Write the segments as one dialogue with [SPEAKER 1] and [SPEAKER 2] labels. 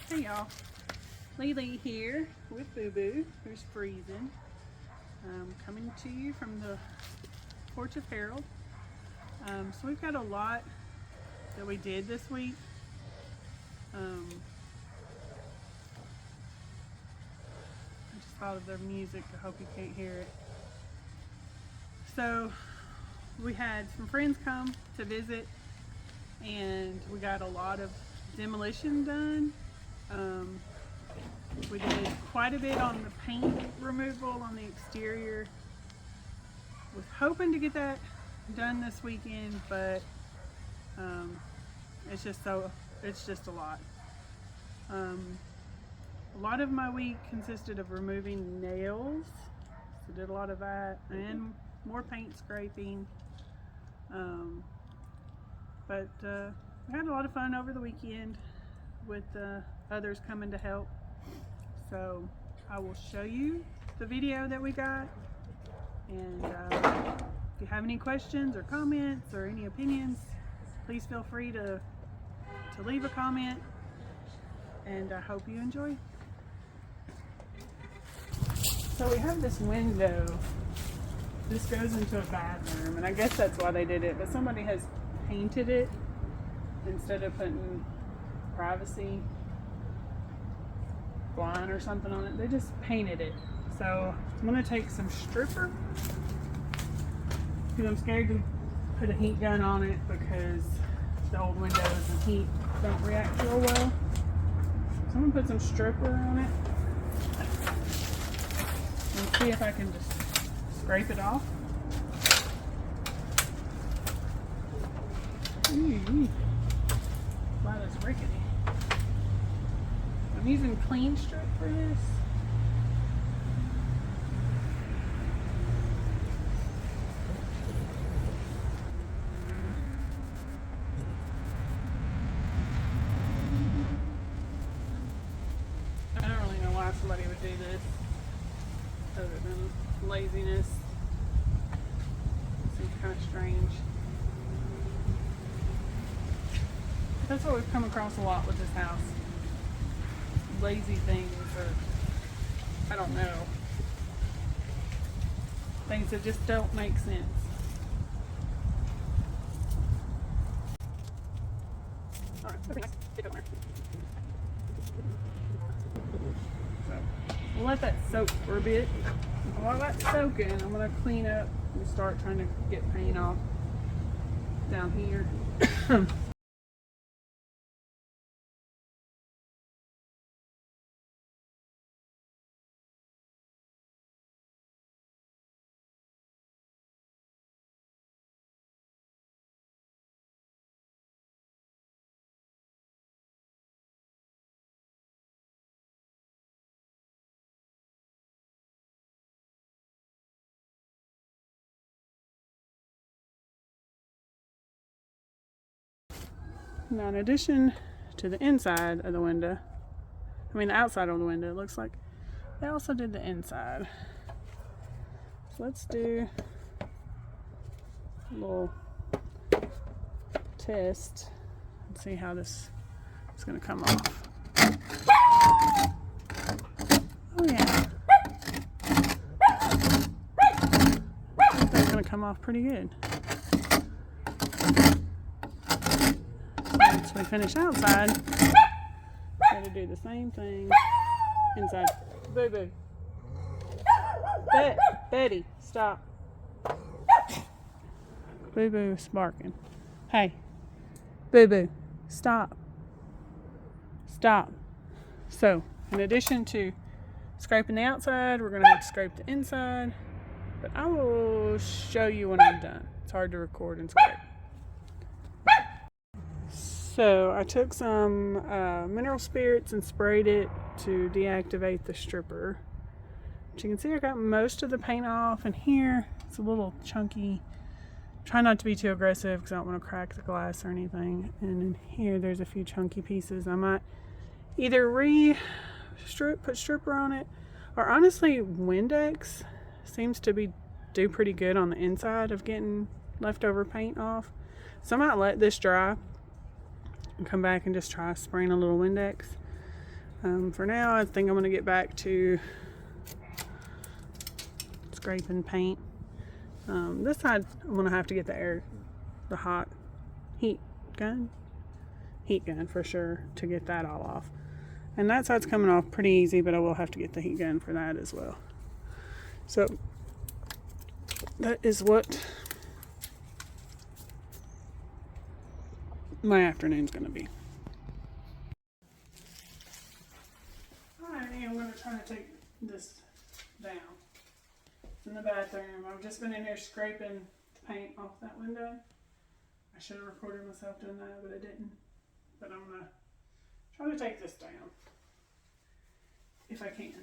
[SPEAKER 1] Hey y'all, Lily here with Boo Boo, who's freezing. Coming to you from the porch of Harold. So we've got a lot that we did this week. I just thought of their music. I hope you can't hear it. So we had some friends come to visit, and we got a lot of demolition done. We did quite a bit on the paint removal on the exterior. Was hoping to get that done this weekend, but it's just a lot. A lot of my week consisted of removing nails, so did a lot of that, and more paint scraping. But we had a lot of fun over the weekend with others coming to help. So I will show you the video that we got, and if you have any questions or comments or any opinions, please feel free to leave a comment, and I hope you enjoy. So we have this window. This goes into a bathroom, and I guess that's why they did it, but somebody has painted it instead of putting privacy blind or something on it. They just painted it. So I'm gonna take some stripper because I'm scared to put a heat gun on it because the old windows and heat don't react real well. So I'm gonna put some stripper on it and see if I can just scrape it off. Wow, that's rickety. I'm using clean strip for this. I don't really know why somebody would do this other than laziness. Seems kind of strange. That's what we've come across a lot with this house. Lazy things, or I don't know, things that just don't make sense. All right, okay, nice. Get over there. So we'll let that soak for a bit. While that's soaking, I'm gonna clean up and start trying to get paint off down here. Now, in addition to the inside of the window, the outside of the window, it looks like they also did the inside. So let's do a little test and see how this is going to come off. Oh yeah, I think that's going to come off pretty good. Once we finish outside, got to do the same thing inside. Boo Boo. Betty, stop. Boo Boo is barking. Hey, Boo Boo, stop. Stop. So, in addition to scraping the outside, we're going to have to scrape the inside, but I will show you when I'm done. It's hard to record and scrape. So I took some mineral spirits and sprayed it to deactivate the stripper. But you can see I got most of the paint off, and here it's a little chunky. Try not to be too aggressive because I don't want to crack the glass or anything. And in here there's a few chunky pieces. I might either put stripper on it, or honestly Windex seems to do pretty good on the inside of getting leftover paint off. So I might let this dry and come back and just try spraying a little Windex. For now, I think I'm going to get back to scraping paint. This side, I'm going to have to get the hot heat gun for sure to get that all off. And that side's coming off pretty easy, but I will have to get the heat gun for that as well. So that is what my afternoon's going to be. Alrighty, I'm going to try to take this down. It's in the bathroom. I've just been in here scraping the paint off that window. I should have recorded myself doing that, but I didn't. But I'm going to try to take this down if I can.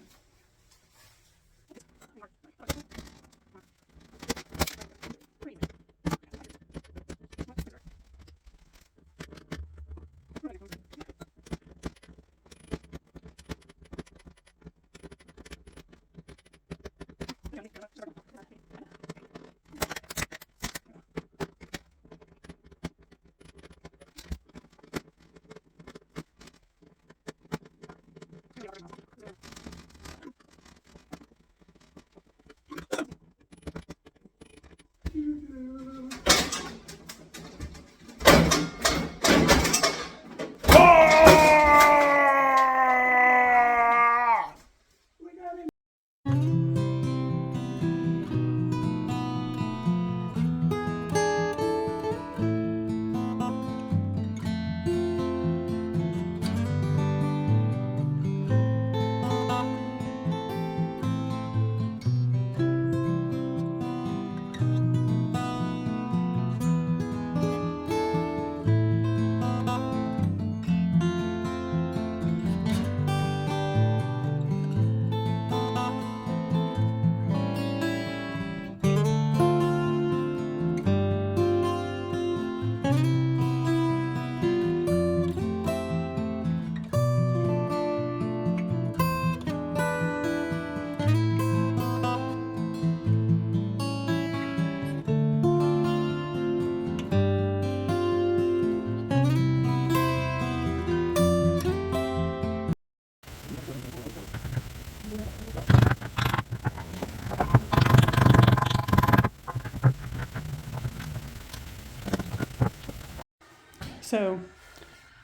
[SPEAKER 1] So,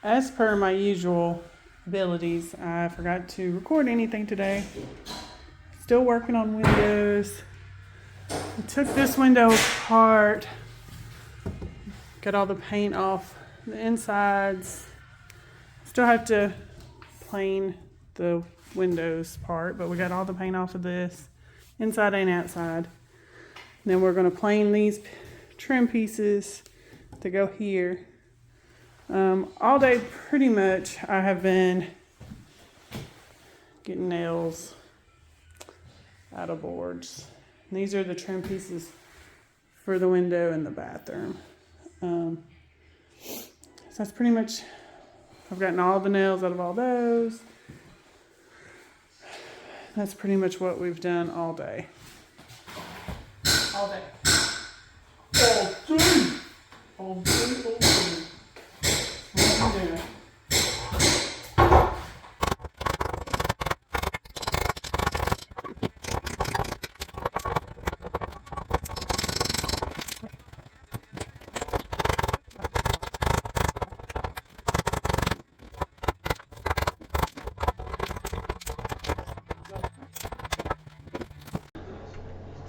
[SPEAKER 1] as per my usual abilities, I forgot to record anything today. Still working on windows. I took this window apart, got all the paint off the insides. Still have to plane the windows part, but we got all the paint off of this, inside and outside. And then we're going to plane these trim pieces to go here. All day pretty much I have been getting nails out of boards. And these are the trim pieces for the window and the bathroom. So that's pretty much, I've gotten all the nails out of all those. That's pretty much what we've done all day. All day. All day. All day, all day. What are you doing?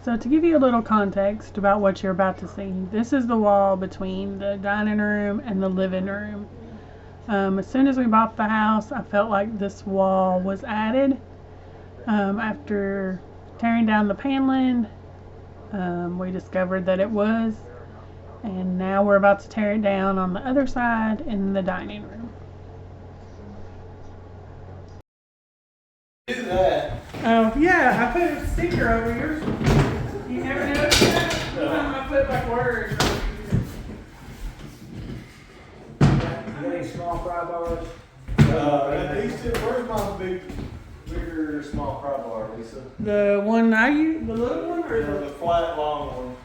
[SPEAKER 1] So to give you a little context about what you're about to see, this is the wall between the dining room and the living room. As soon as we bought the house, I felt like this wall was added. After tearing down the paneling, we discovered that it was, and now we're about to tear it down on the other side in the dining room.
[SPEAKER 2] Do that.
[SPEAKER 1] Oh yeah, I put a sticker over yours. You never noticed that? Sometimes I put like words.
[SPEAKER 2] You got any small fry bars? These two, where's my bigger small fry bar, Lisa?
[SPEAKER 1] The one I use, the little one, or
[SPEAKER 2] The flat, long one.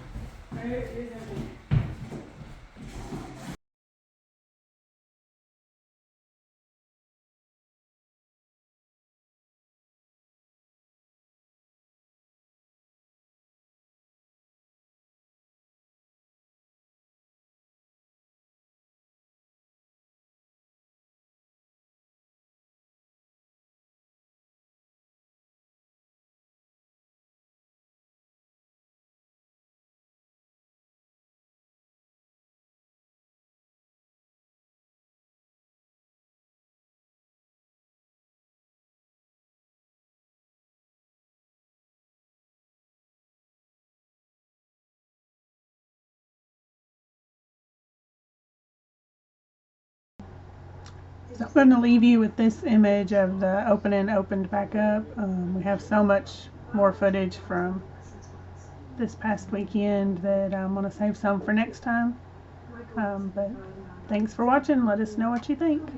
[SPEAKER 1] So I'm going to leave you with this image of the opening opened back up. We have so much more footage from this past weekend that I'm going to save some for next time. But thanks for watching. Let us know what you think.